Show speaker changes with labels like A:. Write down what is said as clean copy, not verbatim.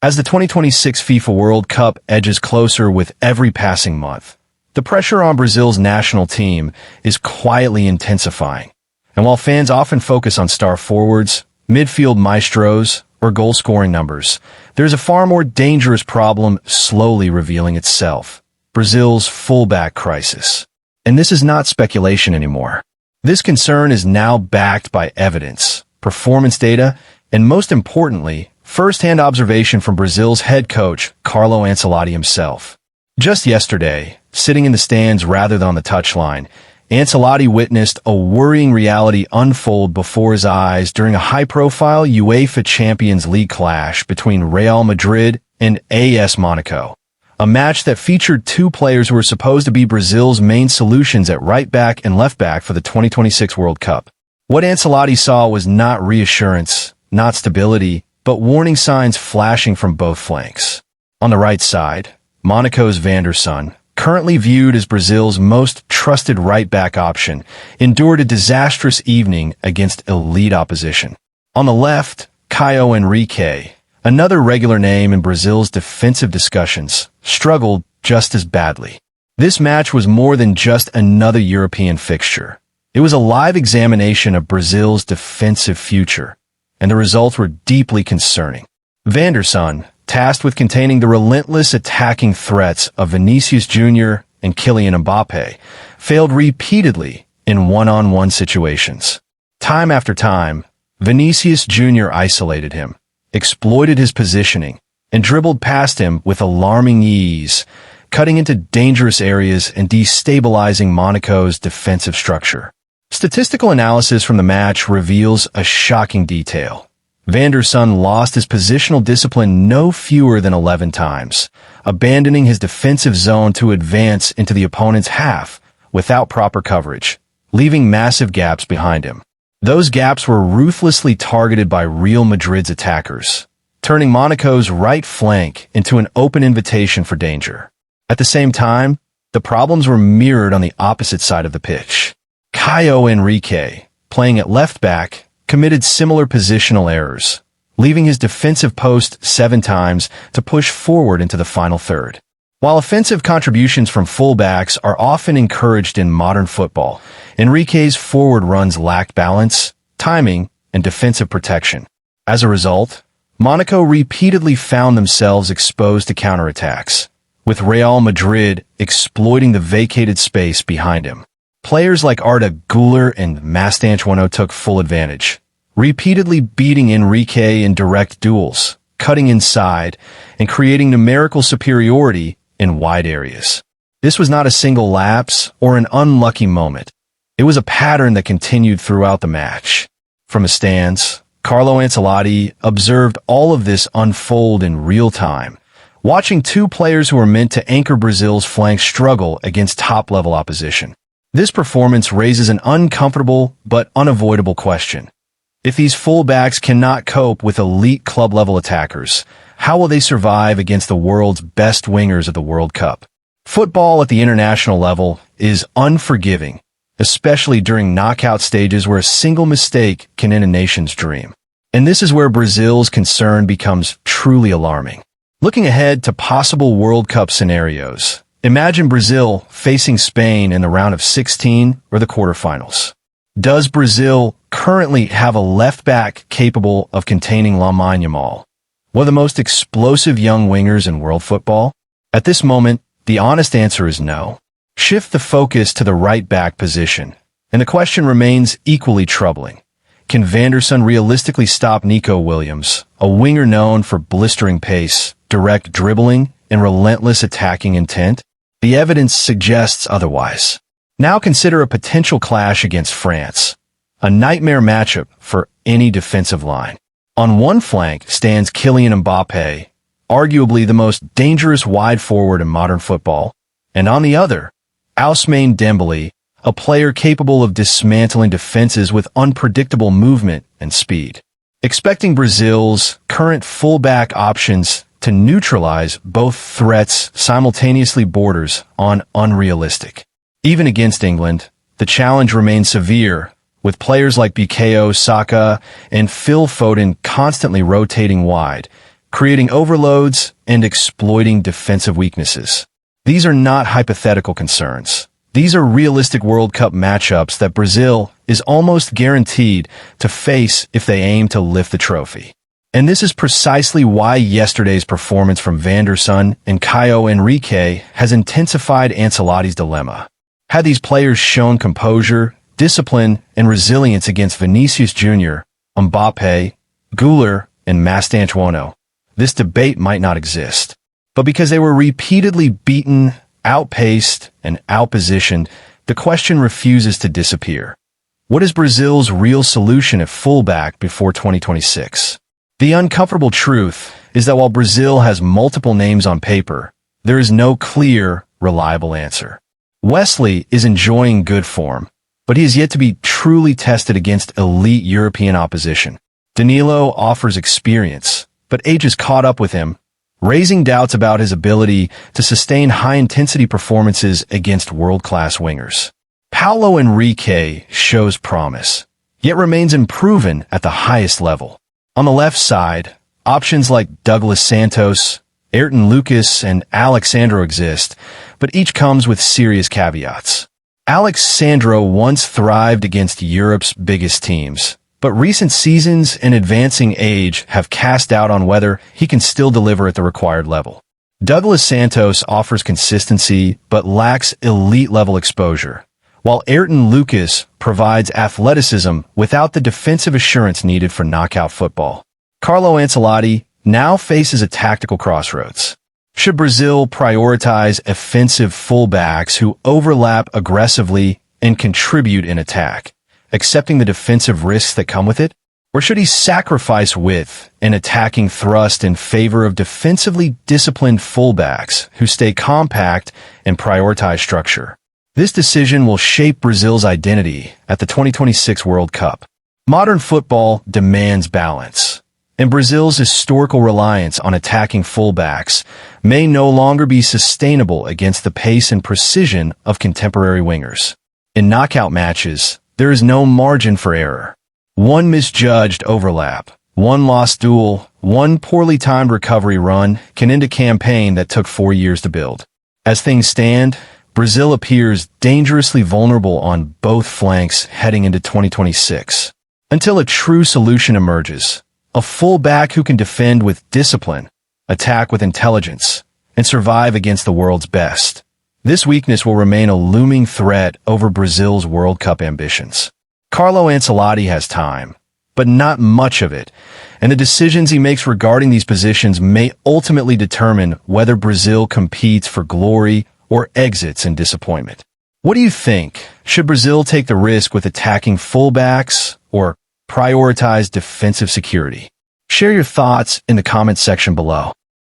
A: As the 2026 FIFA World Cup edges closer with every passing month, the pressure on Brazil's national team is quietly intensifying. And while fans often focus on star forwards, midfield maestros, or goal-scoring numbers, there's a far more dangerous problem slowly revealing itself: Brazil's fullback crisis. And this is not speculation anymore. This concern is now backed by evidence, performance data, and most importantly, first-hand observation from Brazil's head coach, Carlo Ancelotti himself. Just yesterday, sitting in the stands rather than on the touchline, Ancelotti witnessed a worrying reality unfold before his eyes during a high-profile UEFA Champions League clash between Real Madrid and AS Monaco, a match that featured two players who were supposed to be Brazil's main solutions at right-back and left-back for the 2026 World Cup. What Ancelotti saw was not reassurance, not stability, but warning signs flashing from both flanks. On the right side, Monaco's Vanderson, currently viewed as Brazil's most trusted right-back option, endured a disastrous evening against elite opposition. On the left, Caio Henrique, another regular name in Brazil's defensive discussions, struggled just as badly. This match was more than just another European fixture. It was a live examination of Brazil's defensive future, and the results were deeply concerning. Vanderson, tasked with containing the relentless attacking threats of Vinícius Jr and Kylian Mbappe, failed repeatedly in one-on-one situations. Time after time, Vinícius Jr isolated him, exploited his positioning, and dribbled past him with alarming ease, cutting into dangerous areas and destabilizing Monaco's defensive structure. Statistical analysis from the match reveals a shocking detail. Vanderson lost his positional discipline no fewer than 11 times, abandoning his defensive zone to advance into the opponent's half without proper coverage, leaving massive gaps behind him. Those gaps were ruthlessly targeted by Real Madrid's attackers, turning Monaco's right flank into an open invitation for danger. At the same time, the problems were mirrored on the opposite side of the pitch. Caio Henrique, playing at left back, committed similar positional errors, leaving his defensive post 7 times to push forward into the final third. While offensive contributions from fullbacks are often encouraged in modern football, Henrique's forward runs lacked balance, timing, and defensive protection. As a result, Monaco repeatedly found themselves exposed to counterattacks, with Real Madrid exploiting the vacated space behind him. Players like Güler and Vanderson took full advantage, repeatedly beating Henrique in direct duels, cutting inside, and creating numerical superiority in wide areas. This was not a single lapse or an unlucky moment. It was a pattern that continued throughout the match. From the stands, Carlo Ancelotti observed all of this unfold in real time, watching two players who were meant to anchor Brazil's flank struggle against top-level opposition. This performance raises an uncomfortable but unavoidable question. If these fullbacks cannot cope with elite club-level attackers, how will they survive against the world's best wingers of the World Cup? Football at the international level is unforgiving, especially during knockout stages where a single mistake can end a nation's dream. And this is where Brazil's concern becomes truly alarming. Looking ahead to possible World Cup scenarios, imagine Brazil facing Spain in the round of 16 or the quarterfinals. Does Brazil currently have a left-back capable of containing Lamine Yamal, one of the most explosive young wingers in world football? At this moment, the honest answer is no. Shift the focus to the right-back position, and the question remains equally troubling. Can Vanderson realistically stop Nico Williams, a winger known for blistering pace, direct dribbling, and relentless attacking intent? The evidence suggests otherwise. Now consider a potential clash against France, a nightmare matchup for any defensive line. On one flank stands Kylian Mbappe, arguably the most dangerous wide forward in modern football, and on the other, Ousmane Dembele, a player capable of dismantling defenses with unpredictable movement and speed. Expecting Brazil's current fullback options to neutralize both threats simultaneously borders on unrealistic. Even against England, the challenge remains severe, with players like Bukayo Saka and Phil Foden constantly rotating wide, creating overloads and exploiting defensive weaknesses. These are not hypothetical concerns. These are realistic World Cup matchups that Brazil is almost guaranteed to face if they aim to lift the trophy. And this is precisely why yesterday's performance from Vanderson and Caio Henrique has intensified Ancelotti's dilemma. Had these players shown composure, discipline, and resilience against Vinícius Jr, Mbappé, Güler, and Mastantuono, this debate might not exist. But because they were repeatedly beaten, outpaced, and outpositioned, the question refuses to disappear. What is Brazil's real solution at fullback before 2026? The uncomfortable truth is that while Brazil has multiple names on paper, there is no clear, reliable answer. Wesley is enjoying good form, but he is yet to be truly tested against elite European opposition. Danilo offers experience, but age has caught up with him, raising doubts about his ability to sustain high-intensity performances against world-class wingers. Paulo Henrique shows promise, yet remains unproven at the highest level. On the left side, options like Douglas Santos, Ayrton Lucas, and Alex Sandro exist, but each comes with serious caveats. Alex Sandro once thrived against Europe's biggest teams, but recent seasons and advancing age have cast doubt on whether he can still deliver at the required level. Douglas Santos offers consistency but lacks elite-level exposure, while Ayrton Lucas provides athleticism without the defensive assurance needed for knockout football. Carlo Ancelotti now faces a tactical crossroads. Should Brazil prioritize offensive fullbacks who overlap aggressively and contribute in attack, accepting the defensive risks that come with it? Or should he sacrifice width and attacking thrust in favor of defensively disciplined fullbacks who stay compact and prioritize structure? This decision will shape Brazil's identity at the 2026 World Cup. Modern football demands balance, and Brazil's historical reliance on attacking fullbacks may no longer be sustainable against the pace and precision of contemporary wingers. In knockout matches, there is no margin for error. One misjudged overlap, one lost duel, one poorly timed recovery run can end a campaign that took 4 years to build. As things stand, Brazil appears dangerously vulnerable on both flanks heading into 2026. Until a true solution emerges, a fullback who can defend with discipline, attack with intelligence, and survive against the world's best. This weakness will remain a looming threat over Brazil's World Cup ambitions. Carlo Ancelotti has time, but not much of it, and the decisions he makes regarding these positions may ultimately determine whether Brazil competes for glory or exits in disappointment. What do you think? Should Brazil take the risk with attacking fullbacks or prioritize defensive security? Share your thoughts in the comments section below.